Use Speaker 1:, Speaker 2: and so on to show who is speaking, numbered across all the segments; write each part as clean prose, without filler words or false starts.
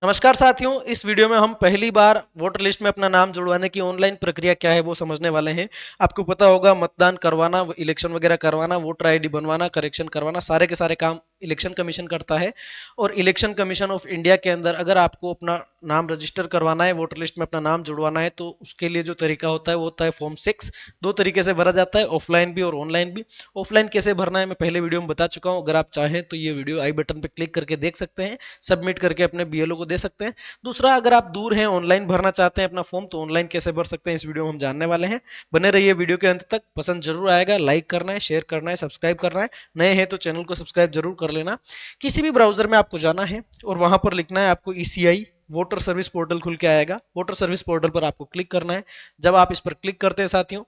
Speaker 1: नमस्कार साथियों, इस वीडियो में हम पहली बार वोटर लिस्ट में अपना नाम जुड़वाने की ऑनलाइन प्रक्रिया क्या है वो समझने वाले हैं। आपको पता होगा मतदान करवाना, इलेक्शन वगैरह करवाना, वोटर आईडी बनवाना, करेक्शन करवाना, सारे के सारे काम इलेक्शन कमीशन करता है। और इलेक्शन कमीशन ऑफ इंडिया के अंदर अगर आपको अपना नाम रजिस्टर करवाना है, वोटर लिस्ट में अपना नाम जुड़वाना है, तो उसके लिए जो तरीका होता है वो होता है फॉर्म 6। दो तरीके से भरा जाता है, ऑफलाइन भी और ऑनलाइन भी। ऑफलाइन कैसे भरना है मैं पहले वीडियो में बता चुका हूँ, अगर आप चाहें तो ये वीडियो आई बटन पर क्लिक करके देख सकते हैं, सबमिट करके अपने बीएलओ को दे सकते हैं। दूसरा, अगर आप दूर हैं, ऑनलाइन भरना चाहते हैं अपना फॉर्म, तो ऑनलाइन कैसे भर सकते हैं इस वीडियो में हम जानने वाले हैं। बने रहिए वीडियो के अंत तक, पसंद जरूर आएगा। लाइक करना है, शेयर करना है, सब्सक्राइब करना है। नए हैं तो चैनल को सब्सक्राइब जरूर कर लेना। किसी भी ब्राउजर में आपको जाना है और वहां पर लिखना है आपको ईसीआई वोटर सर्विस पोर्टल खुल के आएगा। वोटर सर्विस पोर्टल पर आपको क्लिक करना है। जब आप इस पर क्लिक करते हैं साथियों,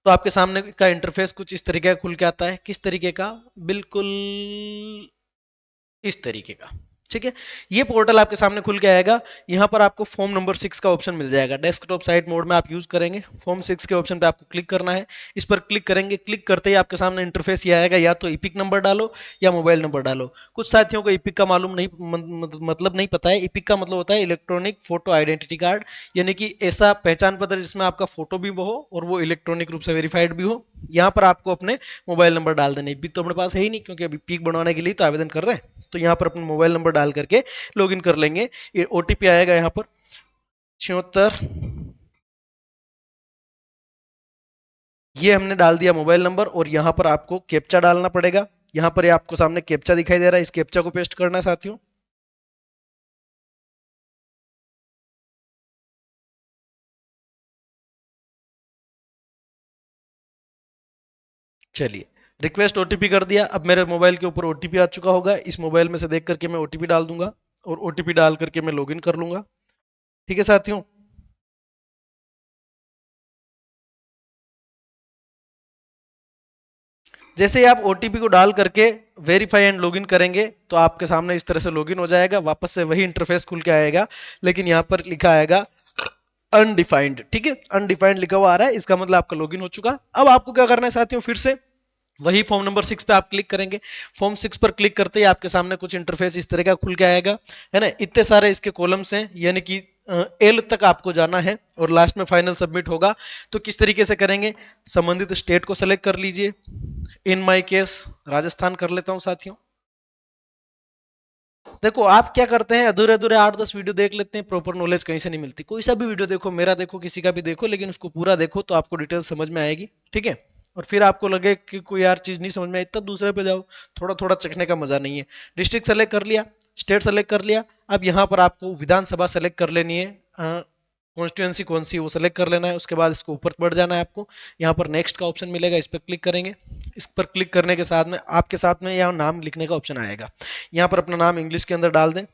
Speaker 1: तो आपके सामने का इंटरफेस कुछ इस तरीके का खुल के आता है। किस तरीके का? बिल्कुल इस तरीके का। ठीक है, ये पोर्टल आपके सामने खुल के आएगा। यहाँ पर आपको फॉर्म नंबर 6 का ऑप्शन मिल जाएगा। डेस्कटॉप साइट मोड में आप यूज करेंगे। फॉर्म 6 के ऑप्शन पे आपको क्लिक करना है। इस पर क्लिक करेंगे, क्लिक करते ही आपके सामने इंटरफेस ये आएगा, या तो इपिक नंबर डालो या मोबाइल नंबर डालो। कुछ साथियों को इपिक का मालूम नहीं, मतलब नहीं पता है। इपिक का मतलब होता है इलेक्ट्रॉनिक फोटो आइडेंटिटी कार्ड, यानी कि ऐसा पहचान पत्र जिसमें आपका फोटो भी वो हो और वो इलेक्ट्रॉनिक रूप से वेरीफाइड भी हो। यहाँ पर आपको अपने मोबाइल नंबर डाल देने। इपिक तो अपने पास है ही नहीं, क्योंकि अभी पिक बनवाने के लिए तो आवेदन कर रहे हैं। तो यहाँ पर अपना मोबाइल नंबर डाल करके लॉगिन कर लेंगे। ये ओटीपी आएगा यहाँ पर 76। ये हमने डाल दिया मोबाइल नंबर, और यहाँ पर आपको कैप्चा डालना पड़ेगा। यहाँ पर ये आपको सामने कैप्चा दिखाई दे रहा है, इस कैप्चा को पेस्ट करना है साथियों। चलिए, रिक्वेस्ट ओटीपी कर दिया। अब मेरे मोबाइल के ऊपर ओटीपी आ चुका होगा। इस मोबाइल में से देख करके मैं ओटीपी डाल दूंगा, और ओटीपी डाल करके मैं लॉगिन कर लूंगा। ठीक है साथियों। जैसे ही आप ओटीपी को डाल करके वेरीफाई एंड लॉगिन करेंगे, तो आपके सामने इस तरह से लॉगिन हो जाएगा। वापस से वही इंटरफेस खुल के आएगा, लेकिन यहाँ पर लिखा आएगा अनडिफाइंड। ठीक है, अनडिफाइंड लिखा हुआ आ रहा है, इसका मतलब आपका लॉगिन हो चुका। अब आपको क्या करना है साथियों, फिर से वही फॉर्म नंबर 6 पे आप क्लिक करेंगे। फॉर्म 6 पर क्लिक करते ही आपके सामने कुछ इंटरफेस इस तरह का खुल के आएगा, है ना। इतने सारे इसके कॉलम्स हैं, यानी कि एल तक आपको जाना है और लास्ट में फाइनल सबमिट होगा। तो किस तरीके से करेंगे, संबंधित स्टेट को सेलेक्ट कर लीजिए। इन माई केस राजस्थान कर लेता हूं साथियों। देखो, आप क्या करते हैं, अधूरे अधूरे 8-10 वीडियो देख लेते हैं, प्रॉपर नॉलेज कहीं से नहीं मिलती। कोई सा भी वीडियो देखो, मेरा देखो, किसी का भी देखो, लेकिन उसको पूरा देखो तो आपको डिटेल समझ में आएगी। ठीक है, और फिर आपको लगे कि कोई यार चीज नहीं समझ में आई, तब दूसरे पे जाओ। थोड़ा थोड़ा चखने का मजा नहीं है। डिस्ट्रिक्ट सेलेक्ट कर लिया, स्टेट सेलेक्ट कर लिया। अब यहाँ पर आपको विधानसभा सेलेक्ट कर लेनी है। कॉन्स्टिट्यूंसी कौन सी वो सेलेक्ट कर लेना है। उसके बाद इसको ऊपर बढ़ जाना है आपको। यहाँ पर नेक्स्ट का ऑप्शन मिलेगा, इस पर क्लिक करेंगे। इस पर क्लिक करने के साथ में आपके साथ में यहाँ नाम लिखने का ऑप्शन आएगा। यहाँ पर अपना नाम इंग्लिश के अंदर डाल दें।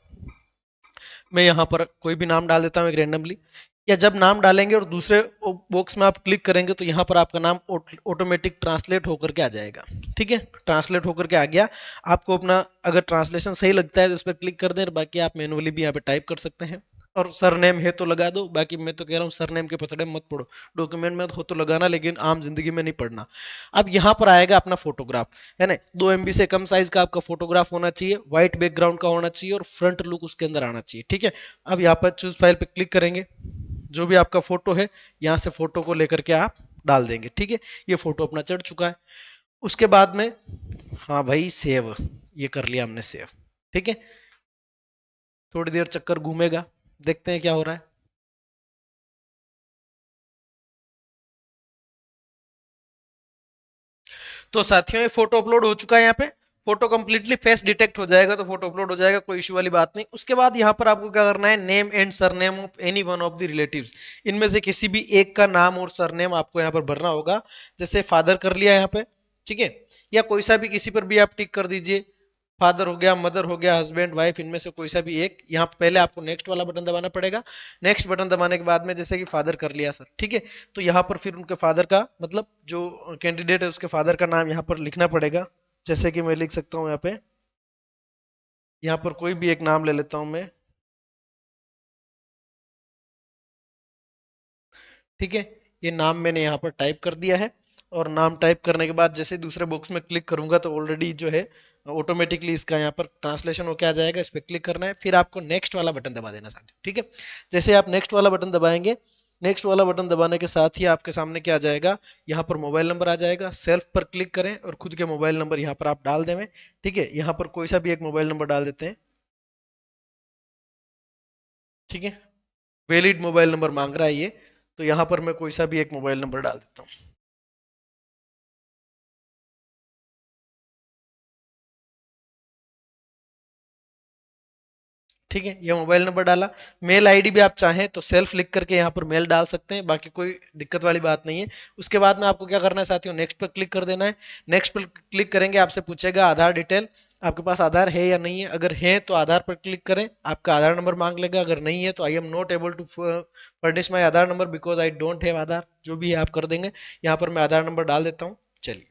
Speaker 1: मैं यहाँ पर कोई भी नाम डाल देता हूँ एक रेंडमली। या जब नाम डालेंगे और दूसरे बॉक्स में आप क्लिक करेंगे, तो यहाँ पर आपका नाम ऑटोमेटिक ट्रांसलेट होकर के आ जाएगा। ठीक है, ट्रांसलेट होकर के आ गया। आपको अपना अगर ट्रांसलेशन सही लगता है तो उस पर क्लिक कर दें, बाकी आप मैनुअली भी यहाँ पे टाइप कर सकते हैं। और सरनेम है तो लगा दो, बाकी मैं तो कह रहा हूँ सरनेम के पछड़े मत पड़ो। डॉक्यूमेंट में हो तो लगाना, लेकिन आम जिंदगी में नहीं पढ़ना। अब यहाँ पर आएगा अपना फोटोग्राफ, है ना। 2 MB से कम साइज का आपका फोटोग्राफ होना चाहिए, व्हाइट बैकग्राउंड का होना चाहिए, और फ्रंट लुक उसके अंदर आना चाहिए। ठीक है, अब यहाँ पर चूज फाइल पे क्लिक करेंगे। जो भी आपका फोटो है, यहाँ से फोटो को लेकर के आप डाल देंगे। ठीक है, ये फोटो अपना चढ़ चुका है। उसके बाद में, हाँ भाई, सेव, ये कर लिया हमने सेव। ठीक है, थोड़ी देर चक्कर घूमेगा, देखते हैं क्या हो रहा है। तो साथियों, ये फोटो अपलोड हो चुका है। यहाँ पे फोटो कंप्लीटली फेस डिटेक्ट हो जाएगा, तो फोटो अपलोड हो जाएगा, कोई इशू वाली बात नहीं। उसके बाद यहाँ पर आपको क्या करना है, name and surname of any one of the relatives. इनमें से किसी भी एक का नाम और सरनेम आपको यहाँ पर भरना होगा। जैसे फादर कर लिया यहाँ पे, ठीक है, या कोई सा भी किसी पर भी आप टिक कर दीजिए। फादर हो गया, मदर हो गया, हस्बैंड वाइफ, इनमें से कोई सा भी एक। यहाँ पे पहले आपको नेक्स्ट वाला बटन दबाना पड़ेगा। नेक्स्ट बटन दबाने के बाद में, जैसे कि फादर कर लिया सर, ठीक है, तो यहाँ पर फिर उनके फादर का मतलब जो कैंडिडेट है उसके फादर का नाम यहाँ पर लिखना पड़ेगा। जैसे कि मैं लिख सकता हूँ यहाँ पे, यहाँ पर कोई भी एक नाम ले लेता हूँ मैं। ठीक है, ये नाम मैंने यहाँ पर टाइप कर दिया है। और नाम टाइप करने के बाद जैसे दूसरे बॉक्स में क्लिक करूंगा, तो ऑलरेडी जो है ऑटोमेटिकली इसका यहाँ पर ट्रांसलेशन होके आ जाएगा। इस पर क्लिक करना है, फिर आपको नेक्स्ट वाला बटन दबा देना साथियों, ठीक है। जैसे आप नेक्स्ट वाला बटन दबाएंगे, नेक्स्ट वाला बटन दबाने के साथ ही आपके सामने क्या आ जाएगा, यहाँ पर मोबाइल नंबर आ जाएगा। सेल्फ पर क्लिक करें और खुद के मोबाइल नंबर यहाँ पर आप डाल दें, ठीक है। यहाँ पर कोई सा भी एक मोबाइल नंबर डाल देते हैं, ठीक है। वैलिड मोबाइल नंबर मांग रहा है ये, तो यहाँ पर मैं कोई सा भी एक मोबाइल नंबर डाल देता हूँ, ठीक है। ये मोबाइल नंबर डाला। मेल आईडी भी आप चाहें तो सेल्फ लिख करके यहाँ पर मेल डाल सकते हैं, बाकी कोई दिक्कत वाली बात नहीं है। उसके बाद में आपको क्या करना है साथियों, नेक्स्ट पर क्लिक कर देना है। नेक्स्ट पर क्लिक करेंगे, आपसे पूछेगा आधार डिटेल, आपके पास आधार है या नहीं है। अगर है तो आधार पर क्लिक करें, आपका आधार नंबर मांग लेगा। अगर नहीं है तो I am not able to furnish my Aadhaar number because I don't have Aadhaar, जो भी है आप कर देंगे। यहाँ पर मैं आधार नंबर डाल देता हूँ, चलिए।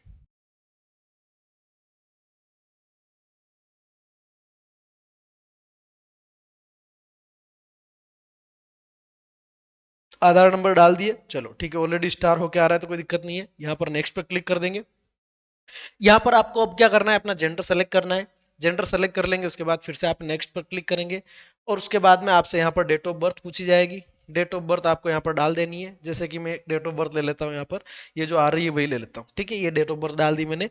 Speaker 1: आधार नंबर डाल दिए, चलो ठीक है, ऑलरेडी स्टार होके आ रहा है तो कोई दिक्कत नहीं है। यहाँ पर नेक्स्ट पर क्लिक कर देंगे। यहाँ पर आपको अब क्या करना है, अपना जेंडर सेलेक्ट करना है। जेंडर सेलेक्ट कर लेंगे, उसके बाद फिर से आप नेक्स्ट पर क्लिक करेंगे और उसके बाद में आपसे यहाँ पर डेट ऑफ बर्थ पूछी जाएगी। डेट ऑफ बर्थ आपको यहाँ पर डाल देनी है। जैसे कि मैं डेट ऑफ बर्थ ले लेता हूँ, यहाँ पर ये जो आ रही है वही ले लेता हूँ, ठीक है। ये डेट ऑफ बर्थ डाल दी मैंने,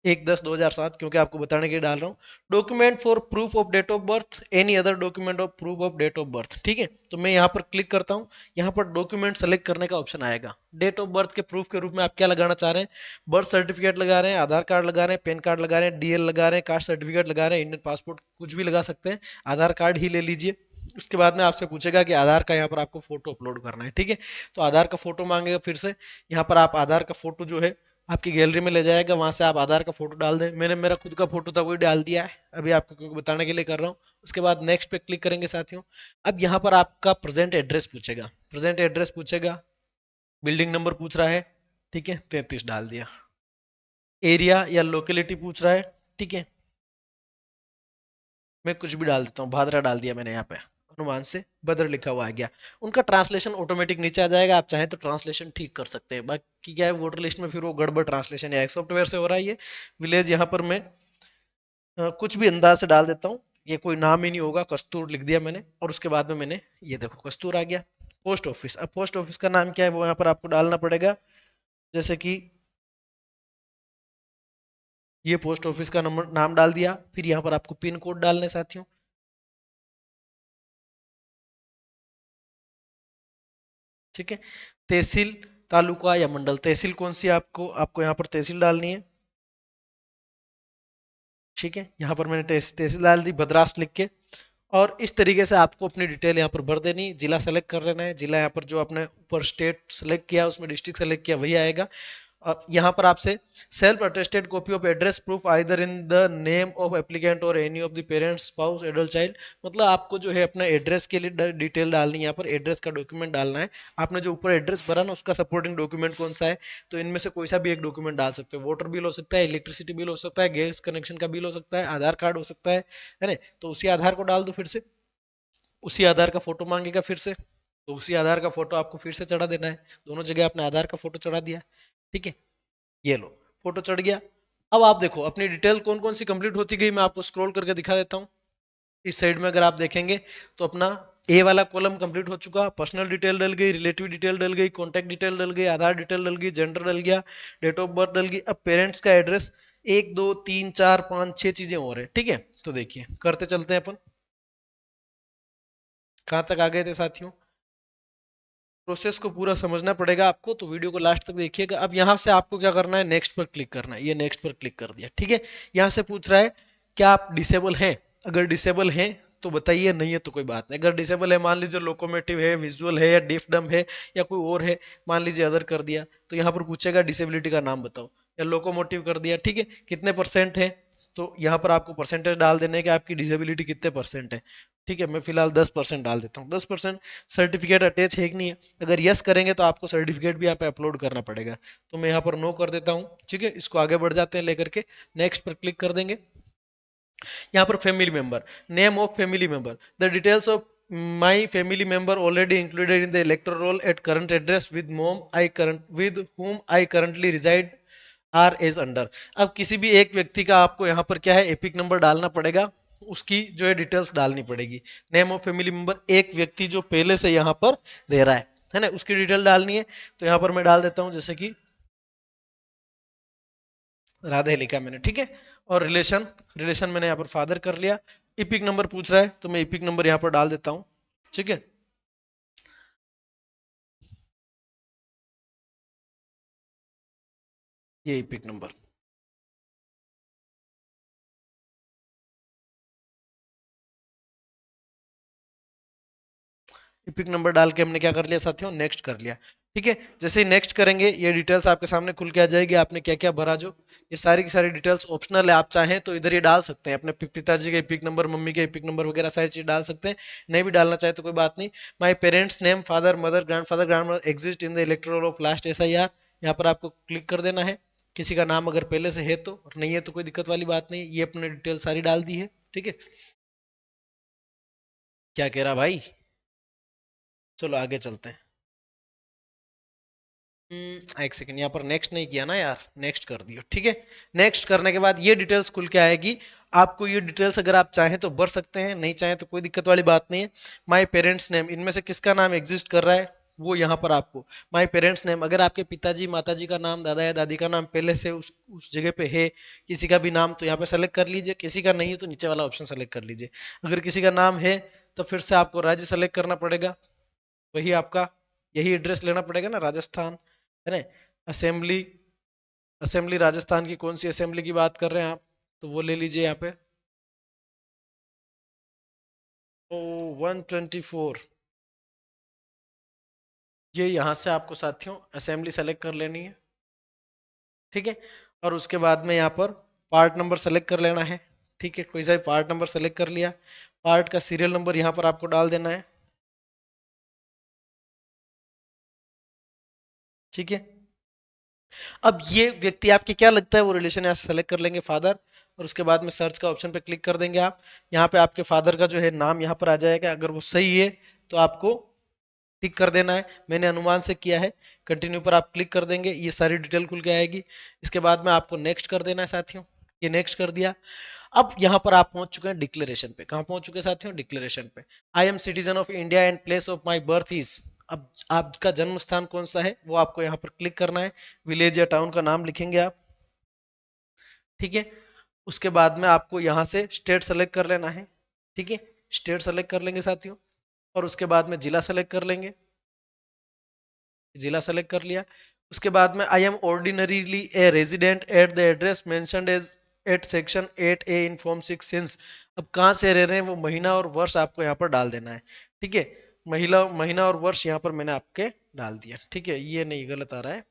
Speaker 1: 1/10/2007, क्योंकि आपको बताने के लिए डाल रहा हूँ। Document for proof of date of birth, any other document of proof of date of birth, ठीक है। तो मैं यहाँ पर क्लिक करता हूँ, यहाँ पर डॉक्यूमेंट सेलेक्ट करने का ऑप्शन आएगा। डेट ऑफ बर्थ के प्रूफ के रूप में आप क्या लगाना चाह रहे हैं, बर्थ सर्टिफिकेट लगा रहे हैं, आधार कार्ड लगा रहे हैं, पैन कार्ड लगा रहे हैं, डीएल लगा रहे हैं, कास्ट सर्टिफिकेट लगा रहे हैं, इंडियन पासपोर्ट, कुछ भी लगा सकते हैं। आधार कार्ड ही ले लीजिए। उसके बाद में आपसे पूछेगा कि आधार का यहाँ पर आपको फोटो अपलोड करना है, ठीक है। तो आधार का फोटो मांगेगा फिर से। यहाँ पर आप आधार का फोटो जो है आपकी गैलरी में ले जाएगा, वहां से आप आधार का फोटो डाल दें। मैंने मेरा खुद का फोटो था वही डाल दिया है, अभी आपको क्योंकि बताने के लिए कर रहा हूँ। उसके बाद नेक्स्ट पे क्लिक करेंगे साथियों। अब यहाँ पर आपका प्रेजेंट एड्रेस पूछेगा, प्रेजेंट एड्रेस पूछेगा, बिल्डिंग नंबर पूछ रहा है, ठीक है, 33 डाल दिया। एरिया या लोकेलिटी पूछ रहा है, ठीक है, मैं कुछ भी डाल देता हूँ, भादरा डाल दिया मैंने यहाँ पे। अनुमान से भद्र लिखा हुआ आ गया। उनका ट्रांसलेशन ऑटोमेटिक नीचे आ जाएगा, आप चाहें तो ट्रांसलेशन ठीक कर सकते हैं। बाकी क्या है, वोटर लिस्ट में फिर वो गड़बड़ ट्रांसलेशन है, सॉफ्टवेयर से हो रहा है ये। विलेज यहाँ पर मैं कुछ भी अंदाज से डाल देता हूँ, ये कोई नाम ही नहीं होगा, कस्तूर लिख दिया मैंने। और उसके बाद में मैंने ये देखो कस्तूर आ गया। पोस्ट ऑफिस, अब पोस्ट ऑफिस का नाम क्या है वो यहाँ पर आपको डालना पड़ेगा। जैसे कि ये पोस्ट ऑफिस का नंबर नाम डाल दिया, फिर यहाँ पर आपको पिन कोड डालने साथियों, ठीक है। तहसील, तालुका या मंडल, तहसील कौन सी आपको आपको यहाँ पर तहसील डालनी है, ठीक है। यहाँ पर मैंने तहसील डाल दी भद्रास लिख के। और इस तरीके से आपको अपनी डिटेल यहाँ पर भर देनी। जिला सेलेक्ट कर लेना है, जिला यहाँ पर जो आपने ऊपर स्टेट सेलेक्ट किया उसमें डिस्ट्रिक्ट सेलेक्ट किया वही आएगा। अब यहाँ पर आपसे self attested copy of address proof either in the name of applicant or any of the parents spouse adult child, मतलब आपको जो है अपना एड्रेस के लिए डिटेल डालनी है। यहाँ पर एड्रेस का डॉक्यूमेंट डालना है। आपने जो ऊपर एड्रेस भरा ना उसका सपोर्टिंग डॉक्यूमेंट कौन सा है, तो इनमें से कोई सा भी एक डॉक्यूमेंट डाल सकते हो। वाटर बिल हो सकता है, इलेक्ट्रिसिटी बिल हो सकता है, गैस कनेक्शन का बिल हो सकता है, आधार कार्ड हो सकता है ना। तो उसी आधार को डाल दो फिर से। उसी आधार का फोटो मांगेगा फिर से, तो उसी आधार का फोटो आपको फिर से चढ़ा देना है। दोनों जगह आपने आधार का फोटो चढ़ा दिया, ठीक है। ये लो, फोटो चढ़ गया। अब आप देखो अपनी डिटेल कौन कौन सी कंप्लीट होती गई, मैं आपको स्क्रॉल करके दिखा देता हूँ। इस साइड में अगर आप देखेंगे तो अपना ए वाला कॉलम कंप्लीट हो चुका, पर्सनल डिटेल डल गई, रिलेटिव डिटेल डल गई, कॉन्टैक्ट डिटेल डल गई, आधार डिटेल डल गई, जेंडर डल गया, डेट ऑफ बर्थ डल गई। अब पेरेंट्स का एड्रेस, 1 2 3 4 5 6 चीजें और है, ठीक है। तो देखिए करते चलते हैं अपन, कहाँ तक आ गए थे साथियों। प्रोसेस को पूरा समझना पड़ेगा आपको, तो वीडियो को लास्ट तक देखिएगा। अब यहाँ से आपको क्या करना है, नेक्स्ट पर क्लिक करना है। ये नेक्स्ट पर क्लिक कर दिया, ठीक है। यहाँ से पूछ रहा है क्या आप डिसेबल हैं, अगर डिसेबल हैं तो बताइए, नहीं है तो कोई बात नहीं। अगर डिसेबल है, मान लीजिए लोकोमेटिव है, विजुअल है, या डीफ डम है, या कोई और है, मान लीजिए अदर कर दिया, तो यहाँ पर पूछेगा डिसेबिलिटी का नाम बताओ, या लोकोमोटिव कर दिया, ठीक है। कितने परसेंट है, तो यहाँ पर आपको परसेंटेज डाल देने कि आपकी डिसेबिलिटी कितने परसेंट है, ठीक है। मैं फिलहाल 10% डाल देता हूँ, 10%। सर्टिफिकेट अटैच है कि नहीं है, अगर यस करेंगे तो आपको सर्टिफिकेट भी यहाँ पे अपलोड करना पड़ेगा, तो मैं यहाँ पर नो कर देता हूँ, ठीक है। इसको आगे बढ़ जाते हैं लेकर के, नेक्स्ट पर क्लिक कर देंगे। यहाँ पर family member, name of family member, the details of my family member already included in the electoral roll at current address with whom I current with whom I currently reside are as under. अब किसी भी एक व्यक्ति का आपको यहाँ पर क्या है, एपिक नंबर डालना पड़ेगा, उसकी जो है डिटेल्स डालनी पड़ेगी। नेम ऑफ फैमिली मेंबर, एक व्यक्ति जो पहले से यहाँ पर रह रहा है ना, उसकी डिटेल डालनी है। तो यहाँ पर मैं डाल देता हूँ जैसे कि राधे लिखा मैंने, ठीक है। और रिलेशन, रिलेशन मैंने यहाँ पर फादर कर लिया। इपिक नंबर पूछ रहा है तो मैं इपिक नंबर यहाँ पर डाल देता हूँ, ठीक है। ये इपिक नंबर, इपिक नंबर डाल के हमने क्या कर लिया साथियों, नेक्स्ट कर लिया, ठीक है। जैसे ही नेक्स्ट करेंगे ये डिटेल्स आपके सामने खुल के आ जाएगी, आपने क्या क्या भरा जो। ये सारी की सारी डिटेल्स ऑप्शनल है, आप चाहें तो इधर ये डाल सकते हैं, अपने पिताजी का इपिक नंबर, मम्मी का इपिक नंबर वगैरह सारी चीज डाल सकते हैं। नहीं भी डालना चाहे तो कोई बात नहीं। My parents name, father mother grand mother exist in the electoral of last SIR, यहाँ पर आपको क्लिक कर देना है। किसी का नाम अगर पहले से है तो, और नहीं है तो कोई दिक्कत वाली बात नहीं, ये अपने डिटेल सारी डाल दी है, ठीक है। क्या कह रहा भाई, चलो आगे चलते हैं। एक सेकंड, यहाँ पर नेक्स्ट नहीं किया ना यार, नेक्स्ट कर दियो, ठीक है। नेक्स्ट करने के बाद ये डिटेल्स खुल के आएगी। आपको ये डिटेल्स अगर आप चाहें तो भर सकते हैं, नहीं चाहें तो कोई दिक्कत वाली बात नहीं है। माय पेरेंट्स नेम, इनमें से किसका नाम एग्जिस्ट कर रहा है वो यहाँ पर आपको माय पेरेंट्स नेम, अगर आपके पिताजी माताजी का नाम, दादा या दादी का नाम पहले से उस जगह पे है, किसी का भी नाम, तो यहाँ पे सेलेक्ट कर लीजिए। किसी का नहीं है तो नीचे वाला ऑप्शन सेलेक्ट कर लीजिए। अगर किसी का नाम है तो फिर से आपको राज्य सेलेक्ट करना पड़ेगा, वही आपका यही एड्रेस लेना पड़ेगा ना, राजस्थान है ना। असेंबली, असेंबली राजस्थान की कौन सी असेंबली की बात कर रहे हैं आप, तो वो ले लीजिए यहाँ पे। ओ 124, ये यहाँ से आपको साथियों असेंबली सेलेक्ट कर लेनी है, ठीक है। और उसके बाद में यहाँ पर पार्ट नंबर सेलेक्ट कर लेना है, ठीक है। कोई सा भी पार्ट नंबर सेलेक्ट कर लिया, पार्ट का सीरियल नंबर यहाँ पर आपको डाल देना है, ठीक है। अब ये व्यक्ति आपके क्या लगता है वो रिलेशन यहाँ से सेलेक्ट कर लेंगे, फादर, और उसके बाद में सर्च का ऑप्शन पे क्लिक कर देंगे आप। यहाँ पे आपके फादर का जो है नाम यहाँ पर आ जाएगा, अगर वो सही है तो आपको टिक कर देना है, मैंने अनुमान से किया है। कंटिन्यू पर आप क्लिक कर देंगे, ये सारी डिटेल खुल के आएगी। इसके बाद में आपको नेक्स्ट कर देना है साथियों, ये नेक्स्ट कर दिया। अब यहाँ पर आप पहुंच चुके हैं डिक्लेरेशन पे। कहाँ पहुंच चुके हैं साथियों, डिक्लेरेशन पे। I am citizen of India and place of my birth is, अब आपका जन्म स्थान कौन सा है वो आपको यहाँ पर क्लिक करना है। विलेज या टाउन का नाम लिखेंगे आप, ठीक है। उसके बाद में आपको यहाँ से स्टेट सेलेक्ट कर लेना है, ठीक है। स्टेट सेलेक्ट कर लेंगे साथियों, और उसके बाद में जिला सेलेक्ट कर लेंगे, जिला सेलेक्ट कर लिया। उसके बाद में I am ordinarily a resident at the address mentioned as at section 8A in form 6 since, अब कहाँ से रह रहे हैं वो महीना और वर्ष आपको यहाँ पर डाल देना है, ठीक है। महिला, महीना और वर्ष यहाँ पर मैंने आपके डाल दिया, ठीक है। ये नहीं, गलत आ रहा है,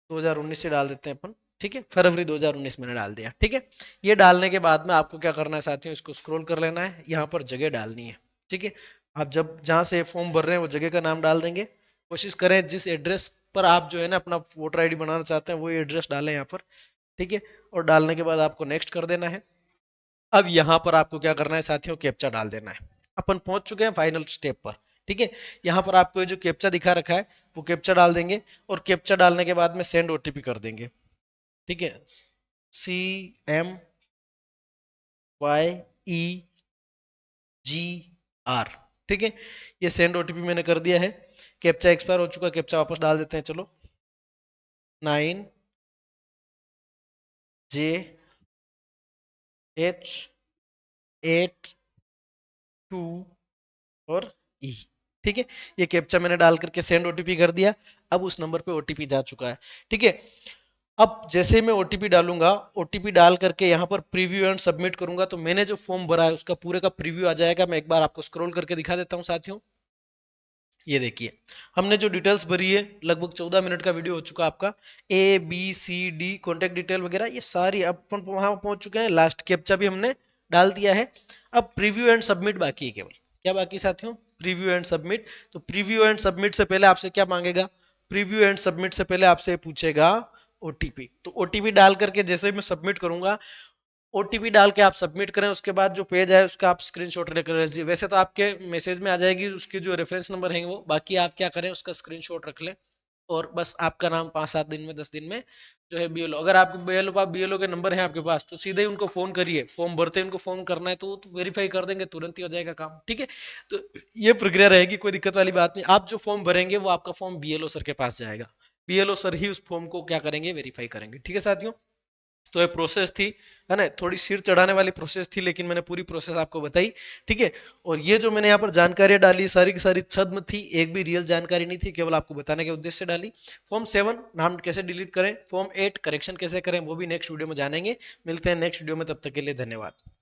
Speaker 1: 2019 से डाल देते हैं अपन, ठीक है। फरवरी 2019 मैंने डाल दिया, ठीक है। ये डालने के बाद में आपको क्या करना है साथियों, इसको स्क्रॉल कर लेना है, यहाँ पर जगह डालनी है, ठीक है। आप जब जहाँ से फॉर्म भर रहे हैं वो जगह का नाम डाल देंगे। कोशिश करें जिस एड्रेस पर आप जो है ना अपना वोटर ID बनाना चाहते हैं वो एड्रेस डालें यहाँ पर, ठीक है। और डालने के बाद आपको नेक्स्ट कर देना है। अब यहाँ पर आपको क्या करना है साथियों, कैप्चा डाल देना है। अपन पहुंच चुके हैं फाइनल स्टेप पर, ठीक है। यहाँ पर आपको ये जो कैप्चा दिखा रखा है वो कैप्चा डाल देंगे, और कैप्चा डालने के बाद में सेंड OTP कर देंगे, ठीक है। CMYEGR, ठीक है। ये सेंड OTP मैंने कर दिया है। कैप्चा एक्सपायर हो चुका है, कैप्चा वापस डाल देते हैं, चलो। 9JH82 और E, ठीक है। ये कैप्चा मैंने डाल करके सेंड OTP कर दिया। अब उस नंबर पे OTP जा चुका है, ठीक है। अब जैसे मैं OTP डालूंगा, OTP डाल करके यहाँ पर प्रीव्यू एंड सबमिट करूंगा तो मैंने जो फॉर्म भरा है उसका पूरे का प्रीव्यू आ जाएगा। मैं एक बार आपको स्क्रॉल करके दिखा देता हूँ साथियों, ये देखिए हमने जो डिटेल्स भरी है, लगभग 14 मिनट का वीडियो हो चुका आपका। ABCD कॉन्टेक्ट डिटेल वगैरह ये सारी अपन वहां पहुंच चुके हैं, लास्ट कैप्चा भी हमने डाल दिया है। अब प्रीव्यू एंड सबमिट बाकी है केवल। क्या बाकी साथियों, प्रीव्यू एंड सबमिट। तो प्रीव्यू एंड सबमिट से पहले आपसे क्या मांगेगा, प्रीव्यू एंड सबमिट से पहले आपसे पूछेगा OTP। तो OTP डाल करके जैसे ही मैं सबमिट करूंगा, OTP डाल के आप सबमिट करें, उसके बाद जो पेज है उसका आप स्क्रीनशॉट लेकर रखिए। वैसे तो आपके मैसेज में आ जाएगी उसके जो रेफरेंस नंबर है वो, बाकी आप क्या करें उसका स्क्रीनशॉट रख लें और बस आपका नाम 5-7 दिन में 10 दिन में जो है बीएलओ, अगर आपके बीएलओ के नंबर है आपके पास तो सीधे ही उनको फोन करिए, फॉर्म भरते हैं उनको फोन करना है तो वेरीफाई कर देंगे, तुरंत ही हो जाएगा काम, ठीक है। तो ये प्रक्रिया रहेगी, कोई दिक्कत वाली बात नहीं। आप जो फॉर्म भरेंगे वो आपका फॉर्म बीएलओ सर के पास जाएगा, बीएलओ सर ही उस फॉर्म को क्या करेंगे, वेरीफाई करेंगे, ठीक है साथियों। तो ये प्रोसेस थी, है ना, थोड़ी सिर चढ़ाने वाली प्रोसेस थी लेकिन मैंने पूरी प्रोसेस आपको बताई, ठीक है। और ये जो मैंने यहाँ पर जानकारियां डाली सारी की सारी छद्म थी, एक भी रियल जानकारी नहीं थी, केवल आपको बताने के उद्देश्य से डाली। फॉर्म 7 नाम कैसे डिलीट करें, फॉर्म 8 करेक्शन कैसे करें, वो भी नेक्स्ट वीडियो में जानेंगे। मिलते हैं नेक्स्ट वीडियो में, तब तक के लिए धन्यवाद।